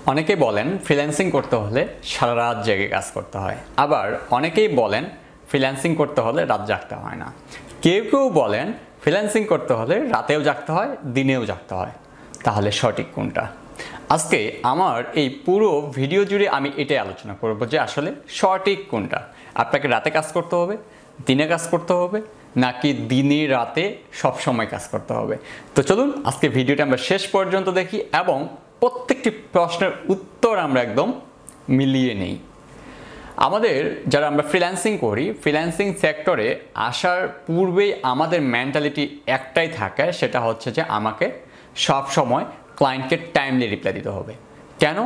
অনেকেই বলেন ফ্রিল্যান্সিং করতে হলে সারা রাত জেগে কাজ করতে হয়, আবার অনেকেই বলেন ফ্রিল্যান্সিং করতে হলে রাত জাগতে হয় না। কেউ কেউ বলেন ফ্রিল্যান্সিং করতে হলে রাতেও জাগতে হয়, দিনেও জাগতে হয়। তাহলে সঠিক কোনটা? আজকে আমার এই পুরো ভিডিও জুড়ে আমি এটাই আলোচনা করব যে আসলে সঠিক কোনটা। আপনাকে রাতে কাজ করতে হবে, দিনে কাজ করতে হবে, নাকি দিনে রাতে সব সময় কাজ করতে হবে? তো চলুন আজকে ভিডিওটা আমরা শেষ পর্যন্ত দেখি এবং প্রত্যেকটি প্রশ্নের উত্তর আমরা একদম মিলিয়ে নেই। আমাদের যারা আমরা ফ্রিল্যান্সিং করি, ফ্রিল্যান্সিং সেক্টরে আসার পূর্বেই আমাদের মেন্টালিটি একটাই থাকে, সেটা হচ্ছে যে আমাকে সব সময় ক্লায়েন্টকে টাইমলি রিপ্লাই দিতে হবে। কেন?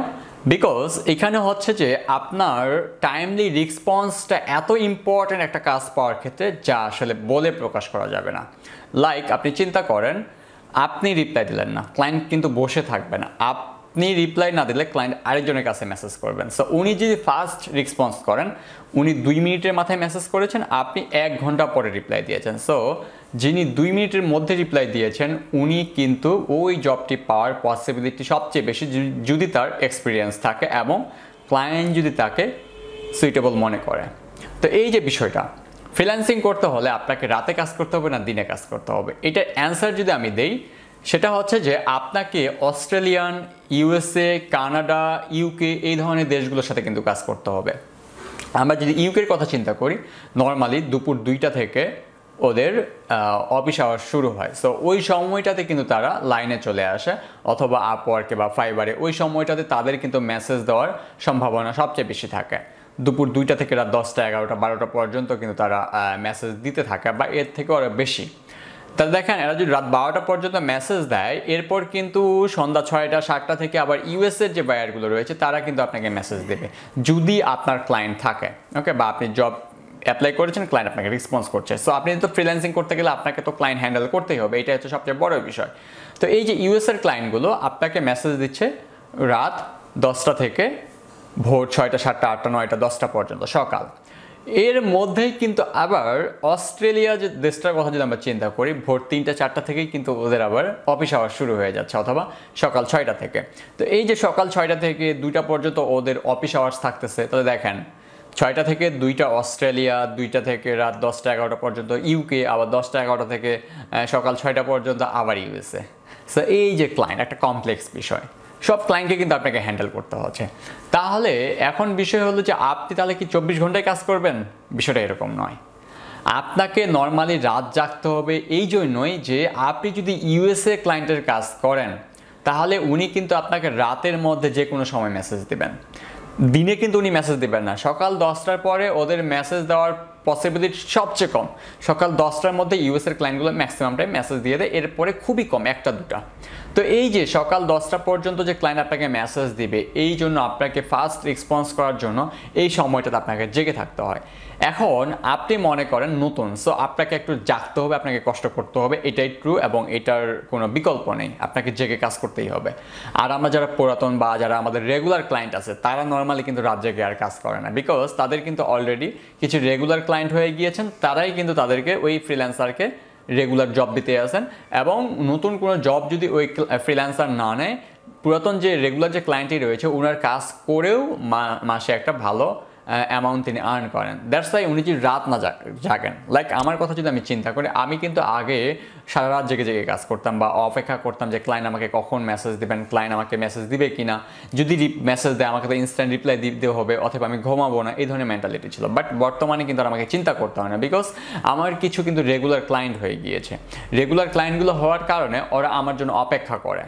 বিকজ এখানে হচ্ছে যে আপনার টাইমলি রেসপন্সটা এত ইম্পর্ট্যান্ট একটা কাজ পাওয়ার ক্ষেত্রে, যা আসলে বলে প্রকাশ করা যাবে না। লাইক আপনি চিন্তা করেন, আপনি রিপ্লাই দিলেন না, ক্লায়েন্ট কিন্তু বসে থাকবে না। আপনি রিপ্লাই না দিলে ক্লায়েন্ট আরেকজনের কাছে মেসেজ করবেন। সো উনি যদি ফার্স্ট রেসপন্স করেন, উনি 2 মিনিটের মাথায় মেসেজ করেছেন, আপনি 1 ঘন্টা পরে রিপ্লাই দিয়েছেন। সো যিনি 2 মিনিটের মধ্যে রিপ্লাই দিয়েছেন, উনি কিন্তু ওই জবটি পাওয়ার পসিবিলিটি সবচেয়ে বেশি যদি তার এক্সপিরিয়েন্স থাকে এবং ক্লায়েন্ট যদি তাকে সুইটেবল মনে করে। তো এই যে বিষয়টা, ফ্রিল্যান্সিং করতে হলে আপনাকে রাতে কাজ করতে হবে না দিনে কাজ করতে হবে, এটার অ্যান্সার যদি আমি দেই, সেটা হচ্ছে যে আপনাকে অস্ট্রেলিয়ান, ইউএসএ, কানাডা, ইউকে এই ধরনের দেশগুলোর সাথে কিন্তু কাজ করতে হবে। আমরা যদি ইউকের কথা চিন্তা করি, নর্মালি দুপুর 2টা থেকে ওদের অফিস আওয়ার শুরু হয়। সো ওই সময়টাতে কিন্তু তারা লাইনে চলে আসে, অথবা আপওয়ার্কে বা ফাইবারে ওই সময়টাতে তাদের কিন্তু মেসেজ দেওয়ার সম্ভাবনা সবচেয়ে বেশি থাকে। দুপুর 2টা থেকে রাত 10টা, 11টা, 12টা পর্যন্ত কিন্তু তারা মেসেজ দিতে থাকে, বা এর থেকে আরও বেশি। তাহলে দেখেন, এরা যদি রাত 12টা পর্যন্ত মেসেজ দেয়, এরপর কিন্তু সন্ধ্যা 6টা, 7টা থেকে আবার ইউএসএর যে বায়ারগুলো রয়েছে তারা কিন্তু আপনাকে মেসেজ দেবে, যদি আপনার ক্লায়েন্ট থাকে। ওকে, বা আপনি জব অ্যাপ্লাই করেছেন, ক্লায়েন্ট আপনাকে রেসপন্স করছে। সো আপনি তো ফ্রিল্যান্সিং করতে গেলে আপনাকে তো ক্লায়েন্ট হ্যান্ডেল করতেই হবে, এটা হচ্ছে সবচেয়ে বড় বিষয়। তো এই যে ইউএসএর ক্লায়েন্টগুলো আপনাকে মেসেজ দিচ্ছে রাত 10টা থেকে ভোর 6টা, 7টা, 8টা, 9টা, 10টা পর্যন্ত সকাল। এর মধ্যেই কিন্তু আবার অস্ট্রেলিয়া যে দেশটার কথা যদি আমরা চিন্তা করি, ভোর 3টা, 4টা থেকেই কিন্তু ওদের আবার অফিস আওয়ার শুরু হয়ে যাচ্ছে, অথবা সকাল 6টা থেকে। তো এই যে সকাল 6টা থেকে 2টা পর্যন্ত ওদের অফিস আওয়ার্স থাকতেছে, তাহলে দেখেন 6টা থেকে 2টা অস্ট্রেলিয়া, 2টা থেকে রাত 10টা, 11টা পর্যন্ত ইউকে, আবার 10টা, 11টা থেকে সকাল 6টা পর্যন্ত আবার ইউএসএ। সো এই যে ক্লায়েন্ট, একটা কমপ্লেক্স বিষয়, সব ক্লায়েন্টকে কিন্তু আপনাকে হ্যান্ডেল করতে হচ্ছে। তাহলে এখন বিষয় হলো যে আপনি তাহলে কি 24 ঘন্টায় কাজ করবেন? বিষয়টা এরকম নয়। আপনাকে নর্মালি রাত জাগতে হবে এই জন্যই যে আপনি যদি ইউএসএ ক্লায়েন্টের কাজ করেন, তাহলে উনি কিন্তু আপনাকে রাতের মধ্যে যে কোনো সময় মেসেজ দেবেন। দিনে কিন্তু উনি মেসেজ দেবেন না। সকাল 10টার পরে ওদের মেসেজ দেওয়ার পসিবিলিটি সবচেয়ে কম। সকাল 10টার মধ্যে ইউএসএর ক্লায়েন্টগুলো ম্যাক্সিমাম টাইম মেসেজ দিয়ে দেয়, এরপরে খুবই কম 1টা 2টা। তো এই যে সকাল 10টা পর্যন্ত যে ক্লায়েন্ট আপনাকে মেসেজ দিবে, এই জন্য আপনাকে ফাস্ট রেসপন্স করার জন্য এই সময়টাতে আপনাকে জেগে থাকতে হয়। এখন আপনি মনে করেন নতুন, সো আপনাকে একটু জাগতে হবে, আপনাকে কষ্ট করতে হবে, এটাই ট্রু এবং এটার কোনো বিকল্প নেই, আপনাকে জেগে কাজ করতেই হবে। আর আমরা যারা পুরাতন বা যারা আমাদের রেগুলার ক্লায়েন্ট আছে, তারা নর্মালি কিন্তু রাত জেগে আর কাজ করে না, বিকজ তাদের কিন্তু অলরেডি কিছু রেগুলার ক্লায়েন্ট হয়ে গিয়েছেন, তারাই কিন্তু তাদেরকে ওই ফ্রিল্যান্সারকে রেগুলার জব দিতে আসেন। এবং নতুন কোনো জব যদি ওই ফ্রিল্যান্সার না নেয়, পুরাতন যে রেগুলার যে ক্লায়েন্টই রয়েছে, ওনার কাজ করেও মাসে একটা ভালো অ্যামাউন্ট তিনি আর্ন করেন। দ্যাটস ওয়াই উনি যদি রাত না জাগেন। লাইক আমার কথা যদি আমি চিন্তা করি, আমি কিন্তু আগে সারা রাত জেগে জেগে কাজ করতাম, বা অপেক্ষা করতাম যে ক্লায়েন্ট আমাকে কখন মেসেজ দেবেন, ক্লায়েন্ট আমাকে মেসেজ দিবে কিনা, যদি মেসেজ দেয় আমাকে তো ইনস্ট্যান্ট রিপ্লাই দিতে হবে, অথবা আমি ঘুমাবো না, এই ধরনের মেন্টালিটি ছিল। বাট বর্তমানে কিন্তু আর আমাকে চিন্তা করতে হয় না, বিকজ আমার কিছু কিন্তু রেগুলার ক্লায়েন্ট হয়ে গিয়েছে। রেগুলার ক্লায়েন্টগুলো হওয়ার কারণে ওরা আমার জন্য অপেক্ষা করে,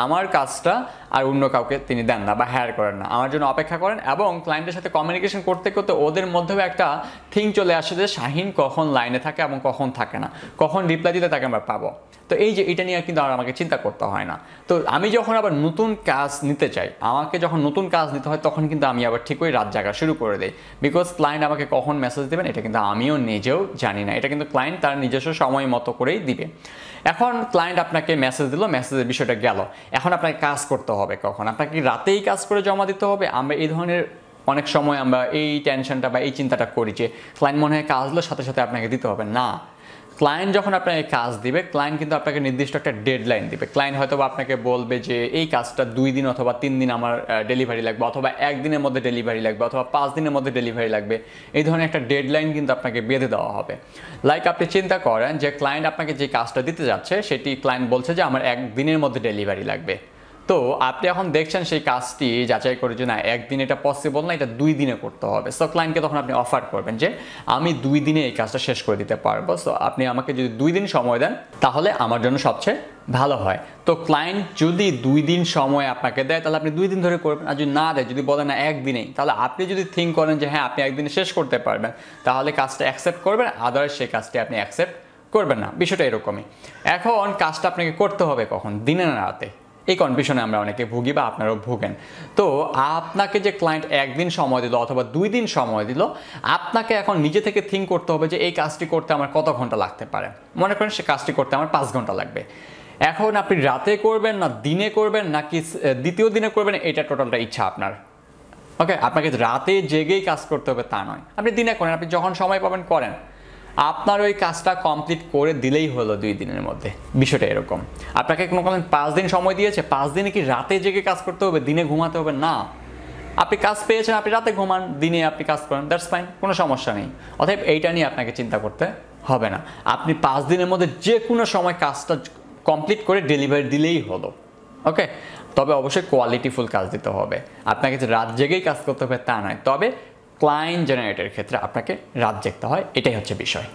আমার কাজটা আর অন্য কাউকে তিনি দেন না বা হায়ার করেন না, আমার জন্য অপেক্ষা করেন। এবং ক্লায়েন্টের সাথে কমিউনিকেশন করতে করতে ওদের মধ্যেও একটা থিং চলে আসে যে শাহিন কখন লাইনে থাকে এবং কখন থাকে না, কখন রিপ্লাই দিতে তাকে আমরা পাবো। তো এই যে এটা নিয়ে কিন্তু আর আমাকে চিন্তা করতে হয় না। তো আমি যখন আবার নতুন কাজ নিতে চাই, আমাকে যখন নতুন কাজ নিতে হয়, তখন কিন্তু আমি আবার ঠিকই রাত জাগা শুরু করে দিই, বিকজ ক্লায়েন্ট আমাকে কখন মেসেজ দেবেন এটা কিন্তু আমিও নিজেও জানি না, এটা কিন্তু ক্লায়েন্ট তার নিজস্ব সময় মতো করেই দিবে। এখন ক্লায়েন্ট আপনাকে মেসেজ দিল, মেসেজের বিষয়টা গেল, এখন আপনাকে কাজ করতে হবে কখন? আপনাকে রাতেই কাজ করে জমা দিতে হবে? আমরা এই ধরনের অনেক সময় আমরা এই টেনশনটা বা এই চিন্তাটা করি যে ক্লায়েন্ট মনে হয় কাজ হলো সাথে সাথে আপনাকে দিতে হবে। না, ক্লায়েন্ট যখন আপনাকে কাজ দিবে, ক্লায়েন্ট কিন্তু আপনাকে নির্দিষ্ট একটা ডেডলাইন দিবে। ক্লায়েন্ট হয়তো আপনাকে বলবে যে এই কাজটা 2 দিন অথবা 3 দিন আমার ডেলিভারি লাগবে, অথবা 1 দিনের মধ্যে ডেলিভারি লাগবে, অথবা 5 দিনের মধ্যে ডেলিভারি লাগবে। এই ধরনের একটা ডেডলাইন কিন্তু আপনাকে বেঁধে দেওয়া হবে। লাইক আপনি চিন্তা করেন যে ক্লায়েন্ট আপনাকে যে কাজটা দিতে যাচ্ছে সেটি ক্লায়েন্ট বলছে যে আমার 1 দিনের মধ্যে ডেলিভারি লাগবে। তো আপনি এখন দেখছেন সেই কাজটি যাচাই করে যে না 1 দিন এটা পসিবল না, এটা 2 দিনে করতে হবে। সো ক্লায়েন্টকে তখন আপনি অফার করবেন যে আমি 2 দিনে এই কাজটা শেষ করে দিতে পারবো, সো আপনি আমাকে যদি 2 দিন সময় দেন তাহলে আমার জন্য সবচেয়ে ভালো হয়। তো ক্লায়েন্ট যদি 2 দিন সময় আপনাকে দেয় তাহলে আপনি 2 দিন ধরে করবেন, আর যদি না দেয়, যদি বলে না 1 দিনেই, তাহলে আপনি যদি থিঙ্ক করেন যে হ্যাঁ আপনি 1 দিনে শেষ করতে পারবেন তাহলে কাজটা অ্যাকসেপ্ট করবেন, আদারওয়াইজ সেই কাজটি আপনি অ্যাকসেপ্ট করবেন না। বিষয়টা এরকমই। এখন কাজটা আপনাকে করতে হবে কখন, দিনে না রাতে? এই কনফিউশনে আমরা অনেকে ভুগি বা আপনারাও ভুগেন। তো আপনাকে যে ক্লায়েন্ট 1 দিন সময় দিল অথবা 2 দিন সময় দিল, আপনাকে এখন নিজে থেকে থিঙ্ক করতে হবে যে এই কাজটি করতে আমার কত ঘন্টা লাগতে পারে। মনে করেন সে কাজটি করতে আমার 5 ঘন্টা লাগবে। এখন আপনি রাতে করবেন না দিনে করবেন নাকি দ্বিতীয় দিনে করবেন, এটা টোটালটা ইচ্ছা আপনার। ওকে, আপনাকে রাতে জেগেই কাজ করতে হবে তা নয়, আপনি দিনে করেন, আপনি যখন সময় পাবেন করেন। আপনার ওই কাজটা কমপ্লিট করে দিলেই হলো 2 দিনের মধ্যে। বিষয়টা এরকম। আপনাকে কোনো 5 দিন সময় দিয়েছে, 5 দিনে কি রাতে জেগে কাজ করতে হবে, দিনে ঘুমাতে হবে না? আপনি কাজ পেয়েছেন, আপনি রাতে ঘুমান, দিনে আপনি কাজ করেন, দ্যাটস ফাইন, কোনো সমস্যা নেই। অতএব এইটা নিয়ে আপনাকে চিন্তা করতে হবে না। আপনি 5 দিনের মধ্যে যে কোনো সময় কাজটা কমপ্লিট করে ডেলিভারি দিলেই হলো। ওকে, তবে অবশ্যই কোয়ালিটিফুল কাজ দিতে হবে। আপনাকে যে রাত জেগেই কাজ করতে হবে তা নয়, তবে ক্লায়েন্ট জেনারেটের ক্ষেত্রে আপনাকে রাত জেগতে হয়, এটাই হচ্ছে বিষয়।